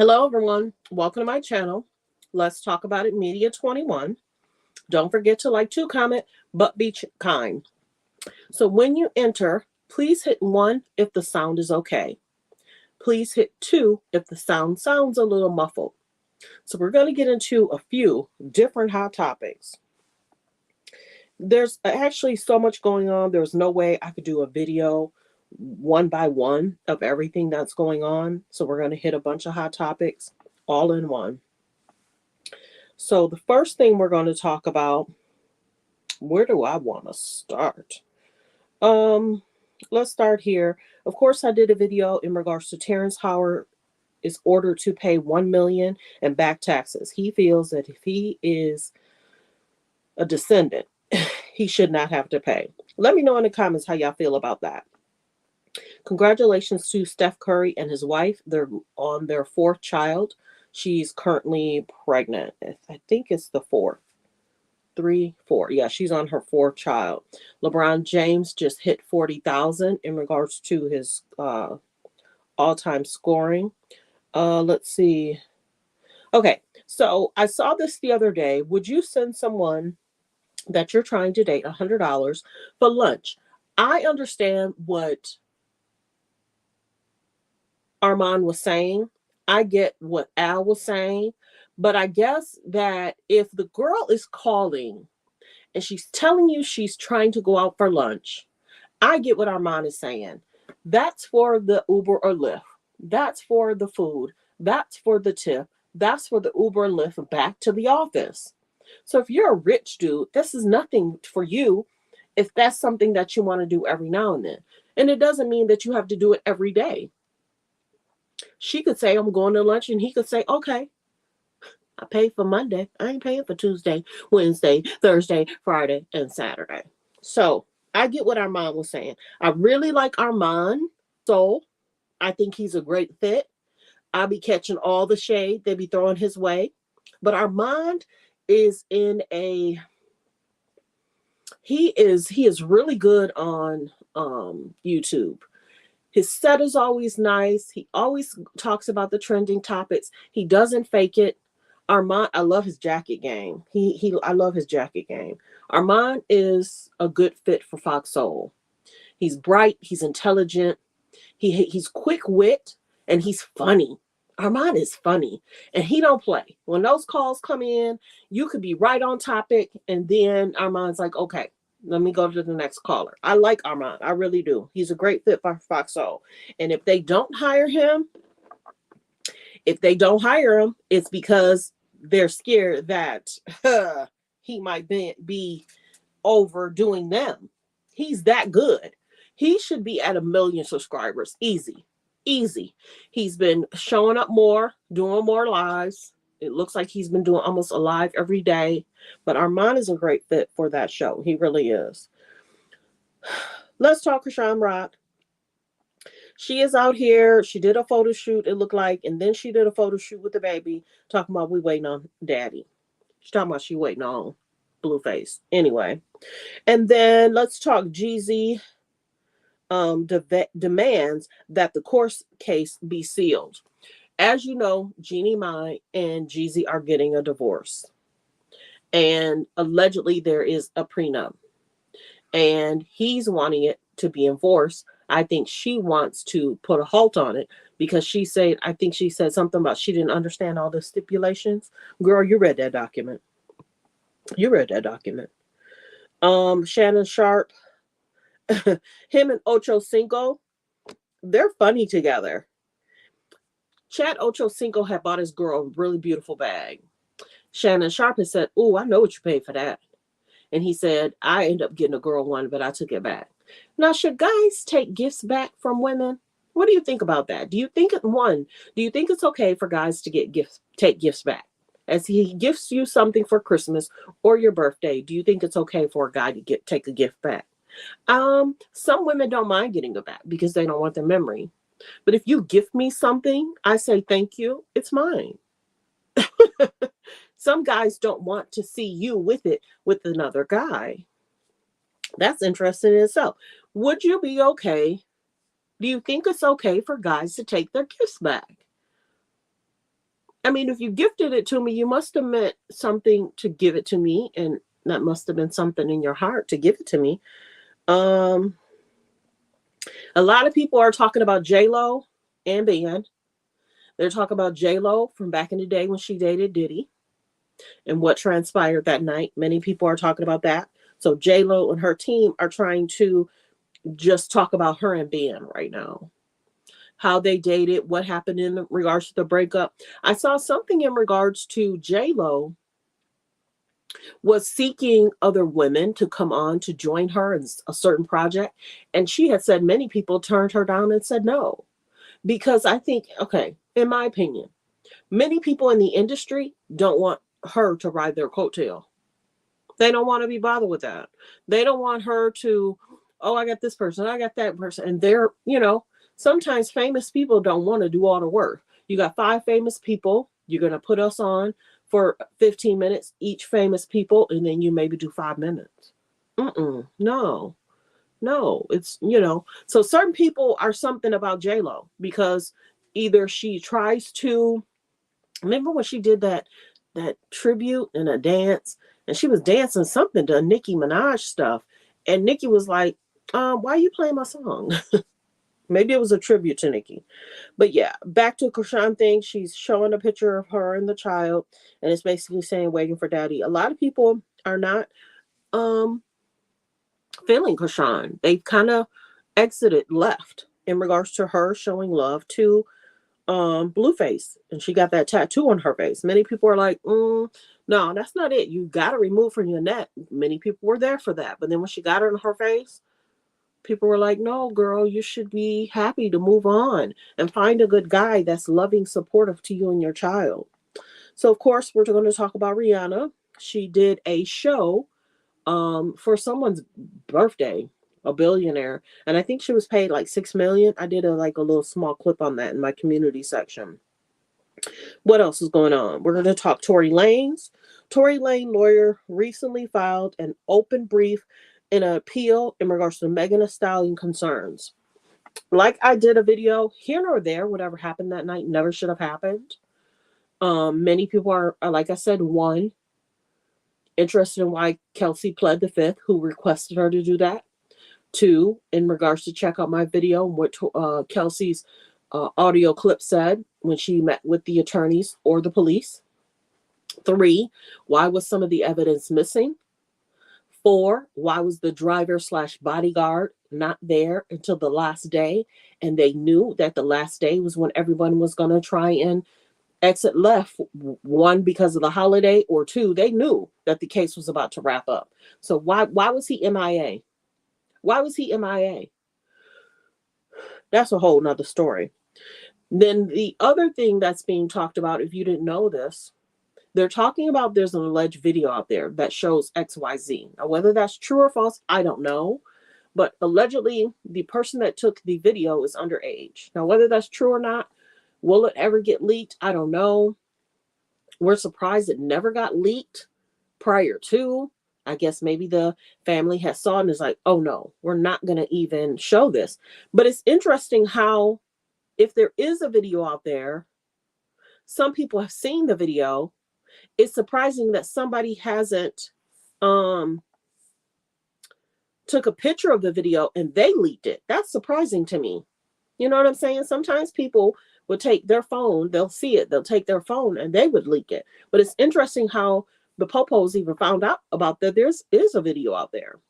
Hello, everyone. Welcome to my channel. Let's talk about it, Media 21. Don't forget to like, to comment, but be kind. So when you enter, please hit 1 if the sound is okay. Please hit 2 if the sound sounds a little muffled. So we're going to get into a few different hot topics. There's actually so much going on. There's no way I could do a video one by one of everything that's going on. So we're going to hit a bunch of hot topics all in one. So the first thing we're going to talk about, where do I want to start? Let's start here. Of course, I did a video in regards to Terrence Howard is ordered to pay $1 million and back taxes. He feels that if he is a descendant, he should not have to pay. Let me know in the comments how y'all feel about that. Congratulations to Steph Curry and his wife. They're on their 4th child. She's currently pregnant. I think it's the 4th. 3, 4. Yeah, she's on her 4th child. LeBron James just hit 40,000 in regards to his all-time scoring. Let's see. Okay, so I saw this the other day. Would you send someone that you're trying to date $100 for lunch? I understand what Armand was saying. I get what Al was saying. But I guess that if the girl is calling and she's telling you she's trying to go out for lunch, I get what Armand is saying. That's for the Uber or Lyft. That's for the food. That's for the tip. That's for the Uber and Lyft back to the office. So if you're a rich dude, this is nothing for you if that's something that you want to do every now and then. And it doesn't mean that you have to do it every day. She could say, I'm going to lunch, and he could say, okay, I paid for Monday. I ain't paying for Tuesday, Wednesday, Thursday, Friday, and Saturday. So I get what Armand was saying. I really like Armand. So I think he's a great fit. I'll be catching all the shade they be throwing his way. But Armand is in a he is really good on YouTube. His set is always nice. He always talks about the trending topics. He doesn't fake it. Armand, I love his jacket game. I love his jacket game. Armand is a good fit for Fox Soul. He's bright, he's intelligent, he's quick wit, and he's funny. Armand is funny, and he don't play. When those calls come in, you could be right on topic, and then Armand's like, okay, let me go to the next caller. I like Armand. I really do. He's a great fit for Fox Soul. And if they don't hire him, it's because they're scared that he might be overdoing them. He's that good. He should be at 1 million subscribers. Easy. Easy. He's been showing up more, doing more lives. It looks like he's been doing almost a live every day. But Armand is a great fit for that show. He really is. Let's talk Chrisean Rock. She is out here. She did a photo shoot, it looked like, and then she did a photo shoot with the baby, talking about we waiting on daddy. She's talking about she waiting on Blueface. Anyway. And then let's talk Jeezy demands that the court case be sealed. As you know, Jeannie Mai and Jeezy are getting a divorce. And allegedly there is a prenup. And he's wanting it to be enforced. I think she wants to put a halt on it because I think she said something about she didn't understand all the stipulations. Girl, you read that document. Shannon Sharp, him and Ocho Cinco, they're funny together. Chad Ochocinco had bought his girl a really beautiful bag. Shannon Sharp had said, "Oh, I know what you paid for that." And he said, "I ended up getting a girl one, but I took it back." Now, should guys take gifts back from women? What do you think about that? Do you think it's okay for guys to take gifts back? As he gifts you something for Christmas or your birthday, do you think it's okay for a guy to take a gift back? Some women don't mind getting it back because they don't want the memory. But if you gift me something, I say thank you, it's mine. Some guys don't want to see you with it with another guy. That's interesting in itself. Would you be okay? Do you think it's okay for guys to take their gifts back? I mean, if you gifted it to me, you must have meant something to give it to me, and that must have been something in your heart to give it to me. Um, a lot of people are talking about J Lo and Ben. They're talking about J Lo from back in the day when she dated Diddy and what transpired that night. Many people are talking about that. So J Lo and her team are trying to just talk about her and Ben right now. How they dated, what happened in regards to the breakup. I saw something in regards to J Lo was seeking other women to come on to join her in a certain project, and she had said many people turned her down and said no, because I think, okay, in my opinion, many people in the industry don't want her to ride their coattail. They don't want to be bothered with that. They don't want her to, oh, I got this person, I got that person. And they're, sometimes famous people don't want to do all the work. You got 5 famous people, you're going to put us on for 15 minutes, each famous people, and then you maybe do 5 minutes. No, no. So certain people are something about J-Lo because either she tries to, remember when she did that tribute and a dance, and she was dancing something to Nicki Minaj stuff, and Nicki was like, why are you playing my song? Maybe it was a tribute to Nicki. But yeah, back to Chrisean thing. She's showing a picture of her and the child, and it's basically saying waiting for daddy. A lot of people are not um feeling Chrisean. They've kind of exited, left in regards to her showing love to Blueface, and she got that tattoo on her face. Many people are like, no, that's not it. You got to remove from your neck. Many people were there for that, but then when she got it on her face, people were like, no, girl, you should be happy to move on and find a good guy that's loving, supportive to you and your child. So of course we're going to talk about Rihanna. She did a show for someone's birthday, a billionaire, and I think she was paid like 6 million. I did a little small clip on that in my community section. What else is going on? We're going to talk Tory Lanez. Tory Lane lawyer recently filed an open brief in an appeal in regards to Megan Thee Stallion concerns. Like I did a video here nor there, whatever happened that night never should have happened. Many people are, like I said, one, interested in why Kelsey pled the fifth, who requested her to do that. Two, in regards to check out my video, what Kelsey's audio clip said when she met with the attorneys or the police. Three, why was some of the evidence missing? Four, why was the driver/bodyguard not there until the last day? And they knew that the last day was when everyone was going to try and exit left. One, because of the holiday, or two, they knew that the case was about to wrap up. So why was he MIA? Why was he MIA? That's a whole nother story. Then the other thing that's being talked about, if you didn't know this, they're talking about there's an alleged video out there that shows XYZ. Now, whether that's true or false, I don't know. But allegedly, the person that took the video is underage. Now, whether that's true or not, will it ever get leaked? I don't know. We're surprised it never got leaked prior to. I guess maybe the family has saw it and is like, oh no, we're not going to even show this. But it's interesting how, if there is a video out there, some people have seen the video. It's surprising that somebody hasn't took a picture of the video and they leaked it. That's surprising to me. You know what I'm saying? Sometimes people would take their phone, they'll see it, they'll take their phone and they would leak it. But it's interesting how the Popos even found out about that is a video out there.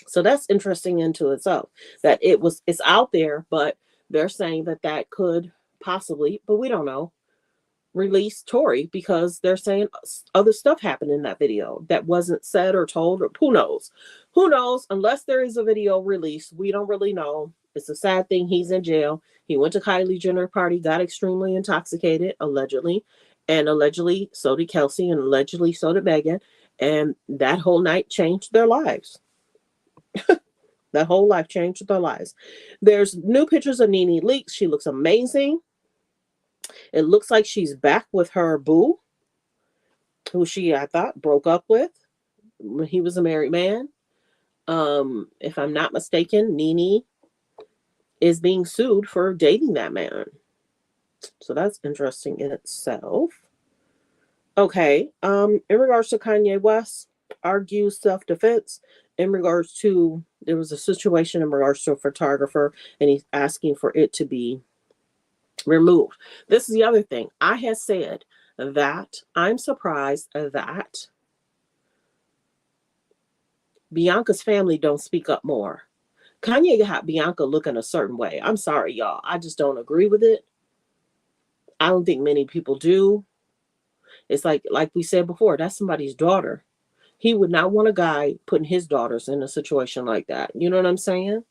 So that's interesting into itself, that it's out there, but they're saying that could possibly, but we don't know, release Tory, because they're saying other stuff happened in that video that wasn't said or told, or who knows? Who knows? Unless there is a video released, we don't really know. It's a sad thing. He's in jail. He went to Kylie Jenner party, got extremely intoxicated, allegedly. And allegedly, so did Kelsey, and allegedly, so did Megan. And that whole night changed their lives. That whole life changed their lives. There's new pictures of Nene leaks. She looks amazing. It looks like she's back with her boo, who she, I thought, broke up with when he was a married man. If I'm not mistaken, Nene is being sued for dating that man. So that's interesting in itself. Okay. In regards to Kanye West, argues self-defense in regards to there was a situation in regards to a photographer and he's asking for it to be removed. This is the other thing. I had said that I'm surprised that Bianca's family don't speak up more. Kanye got Bianca looking a certain way. I'm sorry, y'all. I just don't agree with it. I don't think many people do. It's like we said before, that's somebody's daughter. He would not want a guy putting his daughters in a situation like that. You know what I'm saying?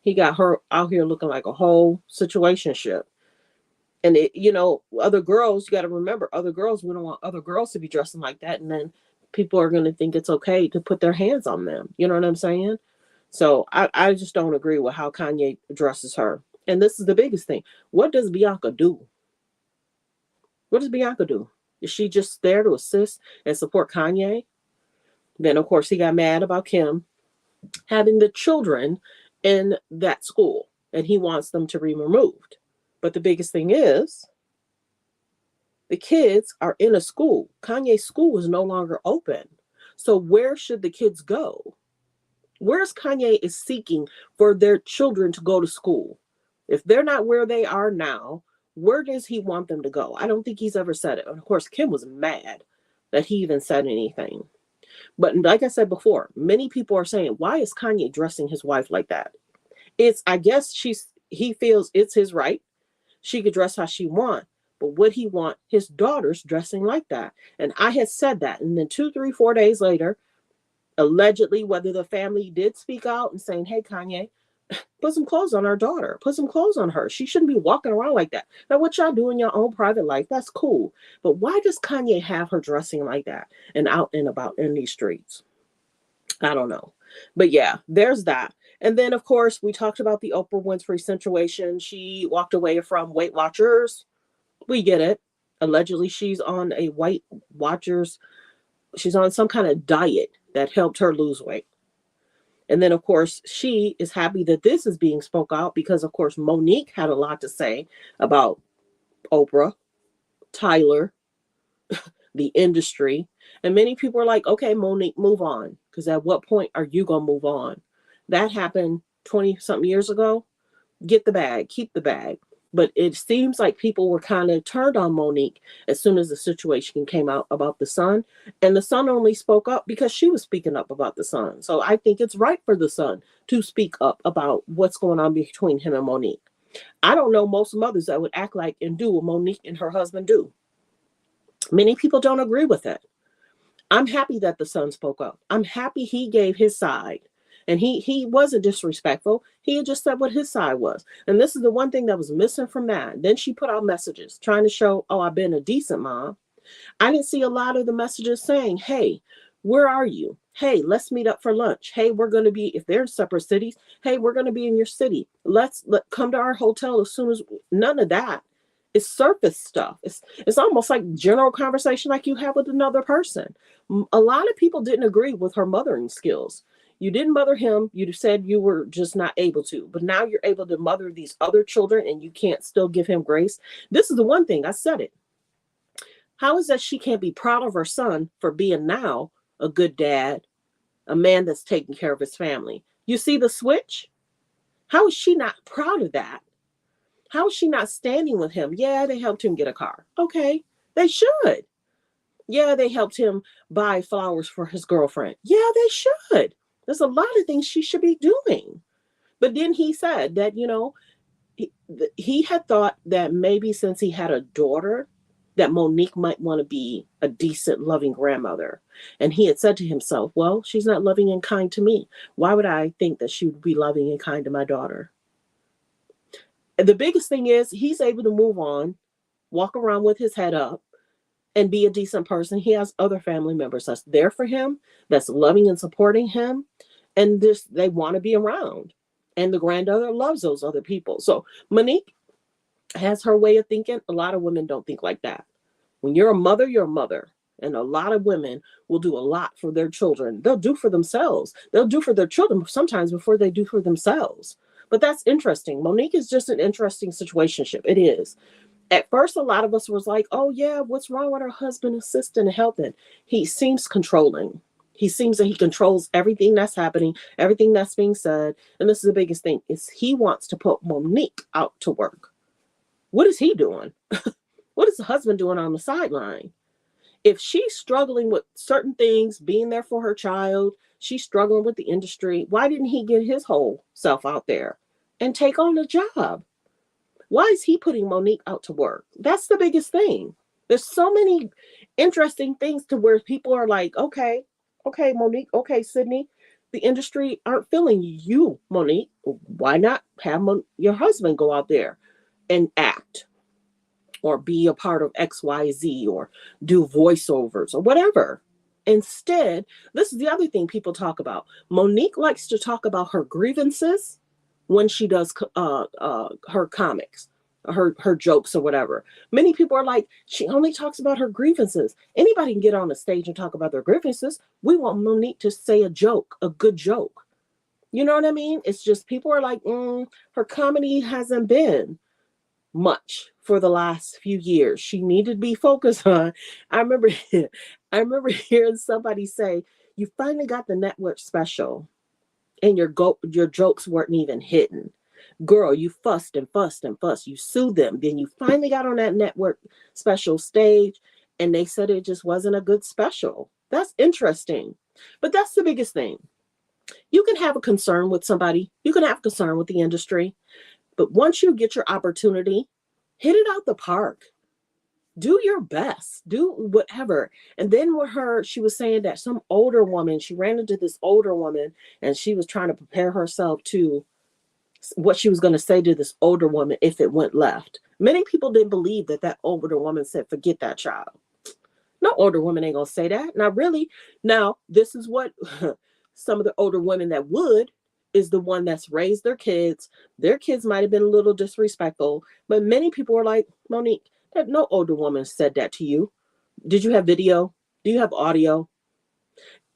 He got her out here looking like a whole situationship. And other girls, you got to remember, other girls, we don't want other girls to be dressing like that. And then people are going to think it's okay to put their hands on them. You know what I'm saying? So I just don't agree with how Kanye dresses her. And this is the biggest thing. What does Bianca do? What does Bianca do? Is she just there to assist and support Kanye? Then, of course, he got mad about Kim having the children in that school and he wants them to be removed. But the biggest thing is the kids are in a school. Kanye's school is no longer open. So where should the kids go? Where's Kanye is seeking for their children to go to school? If they're not where they are now, where does he want them to go? I don't think he's ever said it. And of course, Kim was mad that he even said anything. But like I said before, many people are saying, why is Kanye dressing his wife like that? I guess he feels it's his right. She could dress how she want, but would he want his daughters dressing like that? And I had said that. And then 2, 3, 4 days later, allegedly, whether the family did speak out and saying, hey, Kanye, put some clothes on our daughter. Put some clothes on her. She shouldn't be walking around like that. Now, what y'all do in your own private life, that's cool. But why does Kanye have her dressing like that and out and about in these streets? I don't know. But yeah, there's that. And then, of course, we talked about the Oprah Winfrey situation. She walked away from Weight Watchers. We get it. Allegedly, she's on a Weight Watchers. She's on some kind of diet that helped her lose weight. And then, of course, she is happy that this is being spoke out because, of course, Monique had a lot to say about Oprah, Tyler, the industry. And many people are like, okay, Monique, move on. Because at what point are you going to move on? That happened 20-something years ago. Get the bag, keep the bag. But it seems like people were kind of turned on Monique as soon as the situation came out about the son. And the son only spoke up because she was speaking up about the son. So I think it's right for the son to speak up about what's going on between him and Monique. I don't know most mothers that would act like and do what Monique and her husband do. Many people don't agree with it. I'm happy that the son spoke up. I'm happy he gave his side. And he wasn't disrespectful. He had just said what his side was. And this is the one thing that was missing from that. Then she put out messages trying to show, oh, I've been a decent mom. I didn't see a lot of the messages saying, hey, where are you? Hey, let's meet up for lunch. Hey, we're going to be, if they're in separate cities, hey, we're going to be in your city. Let's come to our hotel as soon as, none of that. It's surface stuff. It's almost like general conversation like you have with another person. A lot of people didn't agree with her mothering skills. You didn't mother him. You said you were just not able to. But now you're able to mother these other children and you can't still give him grace. This is the one thing. I said it. How is that she can't be proud of her son for being now a good dad, a man that's taking care of his family? You see the switch? How is she not proud of that? How is she not standing with him? Yeah, they helped him get a car. Okay, they should. Yeah, they helped him buy flowers for his girlfriend. Yeah, they should. There's a lot of things she should be doing. But then he said that, he had thought that maybe since he had a daughter, that Monique might want to be a decent, loving grandmother. And he had said to himself, well, she's not loving and kind to me. Why would I think that she would be loving and kind to my daughter? And the biggest thing is he's able to move on, walk around with his head up, and be a decent person. He has other family members that's there for him, that's loving and supporting him, and they want to be around. And the granddaughter loves those other people. So Monique has her way of thinking. A lot of women don't think like that. When you're a mother, you're a mother. And a lot of women will do a lot for their children. They'll do for themselves. They'll do for their children sometimes before they do for themselves. But that's interesting. Monique is just an interesting situationship. It is. At first, a lot of us was like, oh yeah, what's wrong with her husband assisting and helping? He seems controlling. He seems that he controls everything that's happening, everything that's being said. And this is the biggest thing, is he wants to put Monique out to work. What is he doing? What is the husband doing on the sideline? If she's struggling with certain things, being there for her child, she's struggling with the industry, why didn't he get his whole self out there and take on the job? Why is he putting Monique out to work? That's the biggest thing. There's so many interesting things to where people are like, okay, Monique, okay, Sydney, the industry aren't feeling you, Monique. Why not have your husband go out there and act or be a part of XYZ or do voiceovers or whatever? Instead, this is the other thing people talk about. Monique likes to talk about her grievances when she does her comics, her jokes or whatever. Many people are like, she only talks about her grievances. Anybody can get on the stage and talk about their grievances. We want Monique to say a joke, a good joke. You know what I mean? It's just people are like, her comedy hasn't been much for the last few years. She needed to be focused on. I remember hearing somebody say, you finally got the network special and your jokes weren't even hidden. Girl, you fussed and fussed and fussed. You sued them. Then you finally got on that network special stage and they said it just wasn't a good special. That's interesting. But that's the biggest thing. You can have a concern with somebody. You can have a concern with the industry. But once you get your opportunity, hit it out the park. Do your best. Do whatever. And then with her, she was saying that some older woman, she ran into this older woman and she was trying to prepare herself to what she was going to say to this older woman if it went left. Many people didn't believe that older woman said, forget that child. No older woman ain't going to say that. Not really. Now, this is what some of the older women that would is the one that's raised their kids. Their kids might have been a little disrespectful, but many people are like, Monique, that no older woman said that to you. Did you have video? Do you have audio?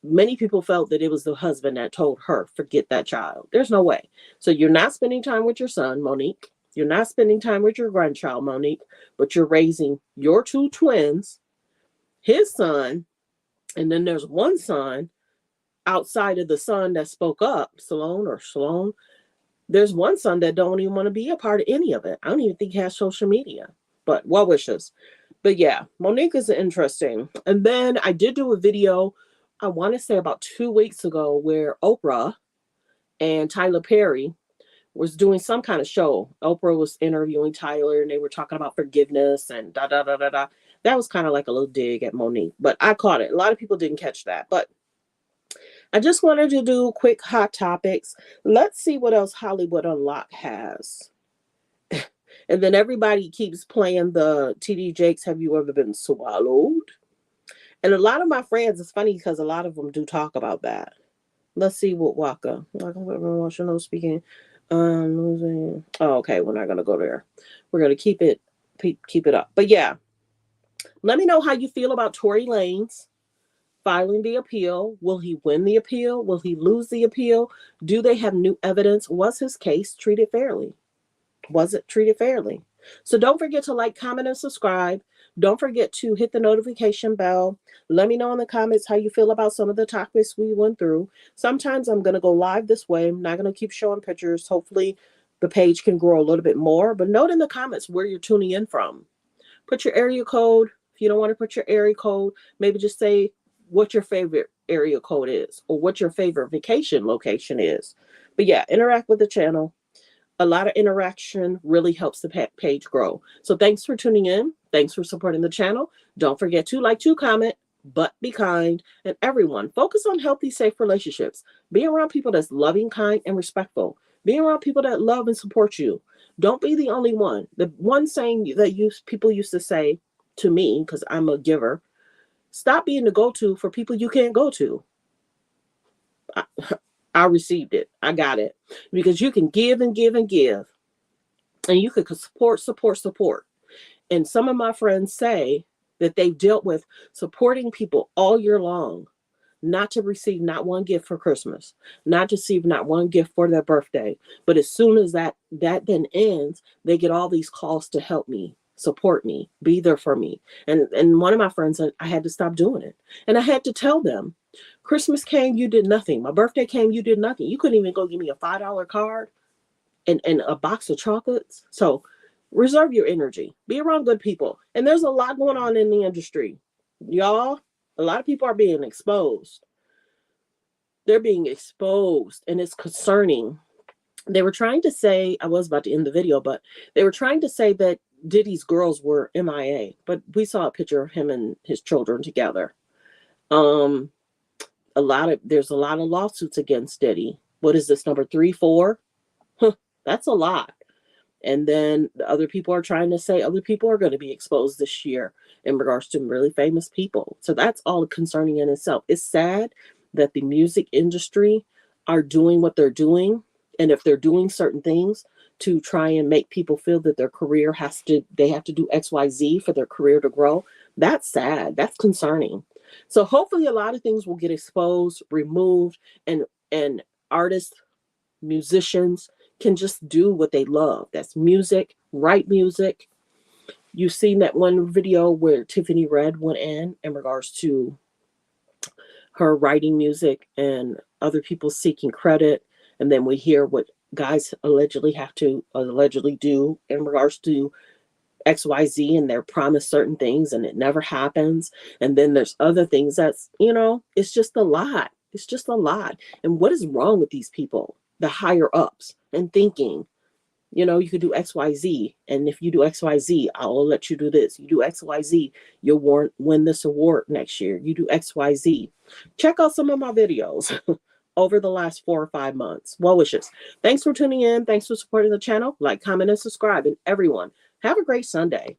Many people felt that it was the husband that told her, forget that child. There's no way. So you're not spending time with your son, Monique. You're not spending time with your grandchild, Monique, but you're raising your two twins, his son, and then there's one son outside of the son that spoke up, Sloan. There's one son that don't even want to be a part of any of it. I don't even think he has social media, but well wishes. But yeah, Monique is interesting. And then I did do a video, I want to say about 2 weeks ago, where Oprah and Tyler Perry was doing some kind of show. Oprah was interviewing Tyler and they were talking about forgiveness and da da da da da. That was kind of like a little dig at Monique, but I caught it. A lot of people didn't catch that, but I just wanted to do quick hot topics. Let's see what else Hollywood Unlocked has. And then everybody keeps playing the TD Jakes, have you ever been swallowed? And a lot of my friends, it's funny because a lot of them do talk about that. Let's see what Waka emotional speaking. Oh, okay, we're not gonna go there. We're gonna keep it up. But yeah, let me know how you feel about Tory Lanez filing the appeal. Will he win the appeal? Will he lose the appeal? Do they have new evidence? Was his case treated fairly? Was it treated fairly? So don't forget to like, comment, and subscribe. Don't forget to hit the notification bell. Let me know in the comments how you feel about some of the topics we went through. Sometimes I'm going to go live this way. I'm not going to keep showing pictures. Hopefully the page can grow a little bit more. But note in the comments where you're tuning in from. Put your area code. If you don't want to put your area code, maybe just say what your favorite area code is or what your favorite vacation location is. But yeah, interact with the channel. A lot of interaction really helps the page grow. So thanks for tuning in. Thanks for supporting the channel. Don't forget to like, to comment, but be kind. And everyone, focus on healthy, safe relationships. Be around people that's loving, kind, and respectful. Be around people that love and support you. Don't be the only one. The one saying that people used to say to me, because I'm a giver, stop being the go-to for people you can't go to. I received it. I got it. Because you can give and give and give. And you can support. And some of my friends say that they've dealt with supporting people all year long, not to receive not one gift for Christmas, not to receive not one gift for their birthday. But as soon as that then ends, they get all these calls to help me. support me, be there for me. And one of my friends said I had to stop doing it. And I had to tell them, Christmas came, you did nothing. My birthday came, you did nothing. You couldn't even go give me a $5 card and a box of chocolates. So reserve your energy. Be around good people. And there's a lot going on in the industry. Y'all, a lot of people are being exposed. They're being exposed, and it's concerning. They were trying to say, I was about to end the video, but they were trying to say that Diddy's girls were MIA, but we saw a picture of him and his children together. There's a lot of lawsuits against Diddy. What is this, number 3, 4? That's a lot. And then the other people are trying to say other people are going to be exposed this year in regards to really famous people. So that's all concerning in itself. It's sad that the music industry are doing what they're doing. And if they're doing certain things to try and make people feel that their career they have to do XYZ for their career to grow, that's sad. That's concerning. So hopefully a lot of things will get exposed, removed, and artists, musicians can just do what they love. That's music, write music. You've seen that one video where Tiffany Red went in regards to her writing music and other people seeking credit. And then we hear what guys allegedly do in regards to XYZ, and they're promised certain things and it never happens. And then there's other things that's, it's just a lot. It's just a lot. And what is wrong with these people, the higher ups, and thinking, you could do XYZ. And if you do XYZ, I'll let you do this. You do XYZ, you'll win this award next year. You do XYZ. Check out some of my videos over the last 4 or 5 months. Well wishes. Thanks for tuning in. Thanks for supporting the channel. Like, comment, and subscribe. And everyone, have a great Sunday.